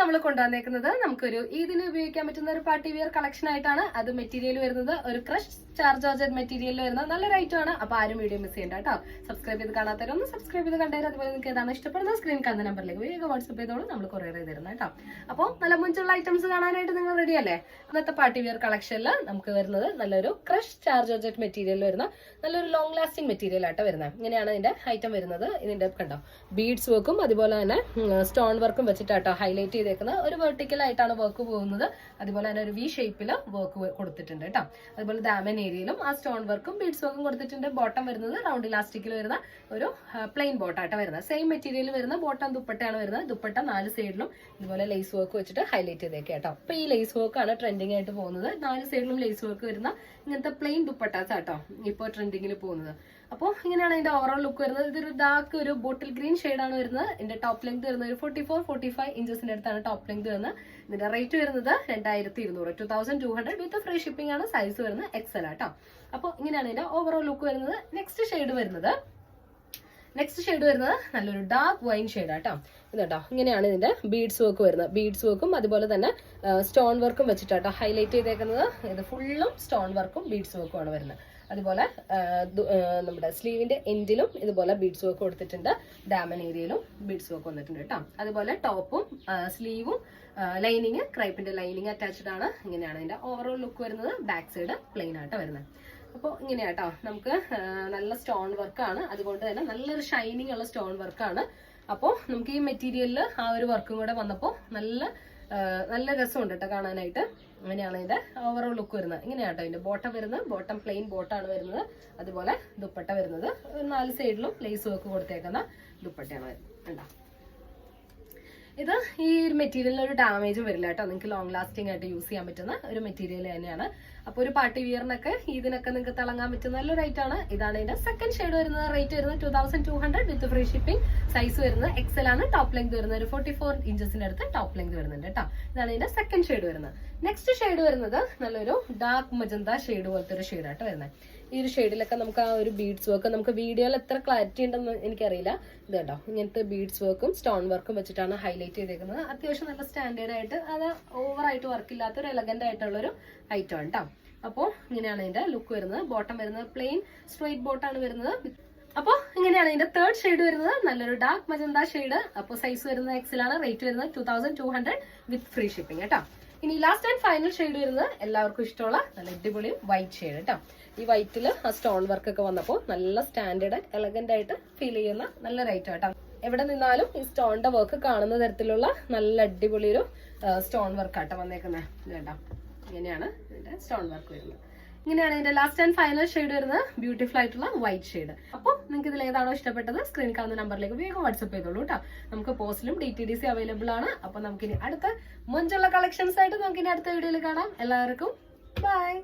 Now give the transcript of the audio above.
നമ്മൾ കൊണ്ടുവന്നേക്കുന്നത് നമുക്കൊരു ഇതിന് ഉപയോഗിക്കാൻ പറ്റുന്ന ഒരു പാർട്ടി വിയർ കളക്ഷൻ ആയിട്ടാണ്. അത് മെറ്റീരിയൽ വരുന്നത് ഒരു ക്രഷ് ചാർജ് മെറ്റീരിയലിൽ വരുന്ന നല്ലൊരു ഐറ്റം ആണ്. അപ്പൊ ആരും വീഡിയോ മിസ് ചെയ്യണ്ട കേട്ടോ. സബ്സ്ക്രൈബ് ചെയ്ത് കാണാത്തവരൊന്ന് സബ്സ്ക്രൈബ് ചെയ്ത് കണ്ടേരും. അതുപോലെ നിങ്ങൾക്ക് ഏതാണ് ഇഷ്ടപ്പെടുന്നത് സ്ക്രീൻ കാണുന്ന നമ്പറിലേക്ക് വേഗം വാട്സ്ആപ്പ് ചെയ്തോളൂ, നമ്മൾ കൊറിയർ ചെയ്ത് തരുന്നത് കേട്ടോ. അപ്പോൾ നല്ല മുഞ്ചുള്ള ഐറ്റംസ് കാണാനായിട്ട് നിങ്ങൾ റെഡി അല്ലേ? ഇന്നത്തെ പാർട്ടി വിയർ കളക്ഷനിൽ നമുക്ക് വരുന്നത് നല്ലൊരു ക്രഷ് ചാർജ് മെറ്റീരിയലിൽ വരുന്ന നല്ലൊരു ലോങ് ലാസ്റ്റിംഗ് മെറ്റീരിയൽ ആയിട്ട് വരുന്നത്. ഇങ്ങനെയാണ് ഇതിന്റെ ഐറ്റം വരുന്നത്. ഇതിന്റെ കണ്ടോ ബീഡ്സ് വർക്കും അതുപോലെ തന്നെ സ്റ്റോൺ വർക്കും വെച്ചിട്ടാട്ടോ ഹൈലൈറ്റ് ചെയ്തേക്കുന്ന ഒരു വെർട്ടിക്കൽ ആയിട്ടാണ് വർക്ക് പോകുന്നത്. അതുപോലെ തന്നെ ഒരു വി ഷേപ്പിൽ വർക്ക് കൊടുത്തിട്ടുണ്ട് കേട്ടോ. അതുപോലെ ദാമൻ ഏരിയയിലും ആ സ്റ്റോൺ വർക്കും ബീഡ്സ് വർക്കും കൊടുത്തിട്ടുണ്ട്. ബോട്ടം വരുന്നത് റൗണ്ട് ഇലാസ്റ്റിക്കിൽ വരുന്ന ഒരു പ്ലെയിൻ ബോട്ടായിട്ട് വരുന്നത്. സെയിം മെറ്റീരിയൽ വരുന്ന ബോട്ടം ദുപ്പട്ടയാണ് വരുന്നത്. ദുപ്പട്ട 4 സൈഡിലും ഇതുപോലെ ലേസ് വർക്ക് വെച്ചിട്ട് ഹൈലൈറ്റ് ചെയ്തേക്കുക കേട്ടോ. അപ്പൊ ഈ ലേസ് വർക്ക് ആണ് ട്രെൻഡിങ് ആയിട്ട് പോകുന്നത്. 4 സൈഡിലും ലേസ് വർക്ക് വരുന്ന ഇങ്ങനത്തെ പ്ലെയിൻ ദുപ്പട്ടാസ് ആട്ടോ ഇപ്പോൾ ട്രെൻഡിങ്ങിൽ പോകുന്നത്. അപ്പോൾ ഇങ്ങനെയാണ് ഇതിന്റെ ഓവറോൾ ലുക്ക് വരുന്നത്. ഇതൊരു ഡാർക്ക് ഒരു ബോട്ടിൽ ഗ്രീൻ ഷെയ്ഡാണ് വരുന്നത്. ഇതിന്റെ ടോപ്പ് ലെങ്ത് വരുന്നത് ഒരു 44-45 ഇഞ്ചസിന്റെ അടുത്താണ് ടോപ്പ് ലെങ്ത് വരുന്നത്. ഇതിന്റെ റേറ്റ് വരുന്നത് 2200 2200 വിത്ത് ഫ്രീ ഷിപ്പിംഗ് ആണ്. സൈസ് വരുന്നത് എക്സൽ ആട്ടോ. അപ്പോൾ ഇങ്ങനെയാണ് ഇതിന്റെ ഓവറോൾ ലുക്ക് വരുന്നത്. നെക്സ്റ്റ് ഷെയ്ഡ് വരുന്നത് നല്ലൊരു ഡാർക്ക് വൈൻ ഷെയ്ഡ് ആട്ടോ. ഇത് കേട്ടോ ഇങ്ങനെയാണ് ഇതിന്റെ ബീഡ്സ് വർക്ക് വരുന്നത്. ബീഡ്സ് വർക്കും അതുപോലെ തന്നെ സ്റ്റോൺ വർക്കും വെച്ചിട്ടാട്ടോ ഹൈലൈറ്റ് ചെയ്തേക്കുന്നത്. ഇത് ഫുള്ളും സ്റ്റോൺ വർക്കും ബീഡ്സ് വർക്കും ആണ് വരുന്നത്. അതുപോലെ നമ്മുടെ സ്ലീവിന്റെ എൻഡിലും ഇതുപോലെ ബീഡ്സ് വർക്ക് കൊടുത്തിട്ടുണ്ട്. ഡാമൻ ഏരിയയിലും ബീഡ്സ് വർക്ക് വന്നിട്ടുണ്ട് കേട്ടോ. അതുപോലെ ടോപ്പും സ്ലീവും ലൈനിങ് ക്രൈപ്പിന്റെ ലൈനിങ് അറ്റാച്ച്ഡ് ആണ്. ഇങ്ങനെയാണ് ഇതിന്റെ ഓവറോൾ ലുക്ക് വരുന്നത്. ബാക്ക് സൈഡ് പ്ലെയിൻ ആയിട്ട് വരുന്നത്. അപ്പോൾ ഇങ്ങനെയാട്ടോ നമുക്ക് നല്ല സ്റ്റോൺ വർക്കാണ്. അതുകൊണ്ട് തന്നെ നല്ലൊരു ഷൈനിങ് ഉള്ള സ്റ്റോൺ വർക്കാണ്. അപ്പോൾ നമുക്ക് ഈ മെറ്റീരിയലിൽ ആ ഒരു വർക്കും കൂടെ വന്നപ്പോൾ നല്ല രസമുണ്ട് കേട്ടോ കാണാനായിട്ട്. അങ്ങനെയാണ് ഇതിന്റെ ഓവറോൾ ലുക്ക് വരുന്നത്. ഇങ്ങനെയാട്ടോ ഇതിന്റെ ബോട്ടം വരുന്നത്. ബോട്ടം പ്ലെയിൻ ബോട്ടാണ് വരുന്നത്. അതുപോലെ ദുപ്പട്ട വരുന്നത് 4 സൈഡിലും ലേസ് വർക്ക് കൊടുത്തേക്കുന്ന ദുപ്പട്ടയാണ് വരുന്നത്. ഇത് ഈ ഒരു മെറ്റീരിയലിന് ഒരു ഡാമേജ് വരില്ല കേട്ടോ. നിങ്ങൾക്ക് ലോങ് ലാസ്റ്റിംഗ് ആയിട്ട് യൂസ് ചെയ്യാൻ പറ്റുന്ന ഒരു മെറ്റീരിയൽ തന്നെയാണ്. അപ്പോൾ ഒരു പാർട്ടി വിയറിനൊക്കെ ഇതിനൊക്കെ നിങ്ങൾക്ക് തിളങ്ങാൻ പറ്റുന്ന നല്ലൊരു റേറ്റ് ആണ്. ഇതാണ് ഇതിന്റെ സെക്കൻഡ് ഷെയ്ഡ് വരുന്നത്. റേറ്റ് വരുന്നത് 2200 വിത്ത് ഫ്രീ ഷിപ്പിംഗ്. സൈസ് വരുന്നത് എക്സൽ ആണ്. ടോപ്പ് ലെങ്ത് വരുന്നത് ഒരു 44 ഇഞ്ചസിന്റെ അടുത്ത് ടോപ്പ് ലെങ്ത് വരുന്നുണ്ട് കേട്ടോ. ഇതാണ് ഇതിന്റെ സെക്കൻഡ് ഷെയ്ഡ് വരുന്നത്. നെക്സ്റ്റ് ഷെയ്ഡ് വരുന്നത് നല്ലൊരു ഡാർക്ക് മജന്ത ഷെയ്ഡ് പോലത്തെ ഒരു ഷെയ്ഡായിട്ട് വരുന്നത്. ഈ ഒരു ഷെയ്ഡിലൊക്കെ നമുക്ക് ആ ഒരു ബീഡ്സ് വർക്ക് നമുക്ക് വീഡിയോയിൽ എത്ര ക്ലാരിറ്റി ഉണ്ടെന്ന് എനിക്കറിയില്ല. ഇത് കേട്ടോ ഇങ്ങനത്തെ ബീഡ്സ് വർക്കും സ്റ്റോൺ വർക്കും വെച്ചിട്ടാണ് ഹൈലൈറ്റ് ചെയ്തേക്കുന്നത്. അത്യാവശ്യം നല്ല സ്റ്റാൻഡേർഡ് ആയിട്ട് അത് ഓവറായിട്ട് വർക്ക് ഇല്ലാത്ത ഒരു എലഗന്റ് ആയിട്ടുള്ള ഒരു ഐറ്റം ആണ് കേട്ടോ. അപ്പോൾ ഇങ്ങനെയാണ് ഇതിന്റെ ലുക്ക് വരുന്നത്. ബോട്ടം വരുന്നത് പ്ലെയിൻ സ്ട്രെയിറ്റ് ബോട്ടാണ് വരുന്നത്. അപ്പോൾ ഇങ്ങനെയാണ് ഇതിന്റെ തേർഡ് ഷെയ്ഡ് വരുന്നത്. നല്ലൊരു ഡാർക്ക് മജന്ത ഷെയ്ഡ്. അപ്പോൾ സൈസ് വരുന്നത് എക്സൽ ആണ്. റേറ്റ് വരുന്നത് 2200 വിത്ത് ഫ്രീ ഷിപ്പിംഗ് കേട്ടോ. ഇനി ലാസ്റ്റ് ആൻഡ് ഫൈനൽ ഷെയ്ഡ് വരുന്നത് എല്ലാവർക്കും ഇഷ്ടമുള്ള നല്ല അടിപൊളി വൈറ്റ് ഷെയ്ഡ് കേട്ടോ. ഈ വൈറ്റിൽ ആ സ്റ്റോൺ വർക്ക് ഒക്കെ വന്നപ്പോൾ നല്ല സ്റ്റാൻഡേർഡ് എലഗന്റ് ആയിട്ട് ഫീൽ ചെയ്യുന്ന നല്ല റേറ്റ് കേട്ടോ. എവിടെ നിന്നാലും ഈ സ്റ്റോണിന്റെ വർക്ക് കാണുന്ന തരത്തിലുള്ള നല്ല അടിപൊളി ഒരു സ്റ്റോൺ വർക്ക് ആട്ടോ വന്നേക്കുന്നത്. കേട്ടോ ഇങ്ങനെയാണ് ഇതിന്റെ സ്റ്റോൺ വർക്ക് വരുന്നത്. ഇങ്ങനെയാണ് ഇതിന്റെ ലാസ്റ്റ് ആൻഡ് ഫൈനൽ ഷെയ്ഡ് വരുന്നത്. ബ്യൂട്ടിഫുൾ ആയിട്ടുള്ള വൈറ്റ് ഷെയ്ഡ്. അപ്പോൾ നിങ്ങൾക്ക് ഇതിൽ ഏതാണോ ഇഷ്ടപ്പെട്ടത് സ്ക്രീനിൽ കാണുന്ന നമ്പറിലേക്ക് വേഗം വാട്സ്ആപ്പ് ചെയ്തോളൂ കേട്ടോ. നമുക്ക് പോസ്റ്റിലും DTDC അവൈലബിൾ ആണ്. അപ്പോൾ നമുക്കിനി അടുത്ത മുഞ്ചുള്ള കളക്ഷൻസ് ആയിട്ട് നമുക്കിനി അടുത്ത വീഡിയോയിൽ കാണാം. എല്ലാവർക്കും ബൈ.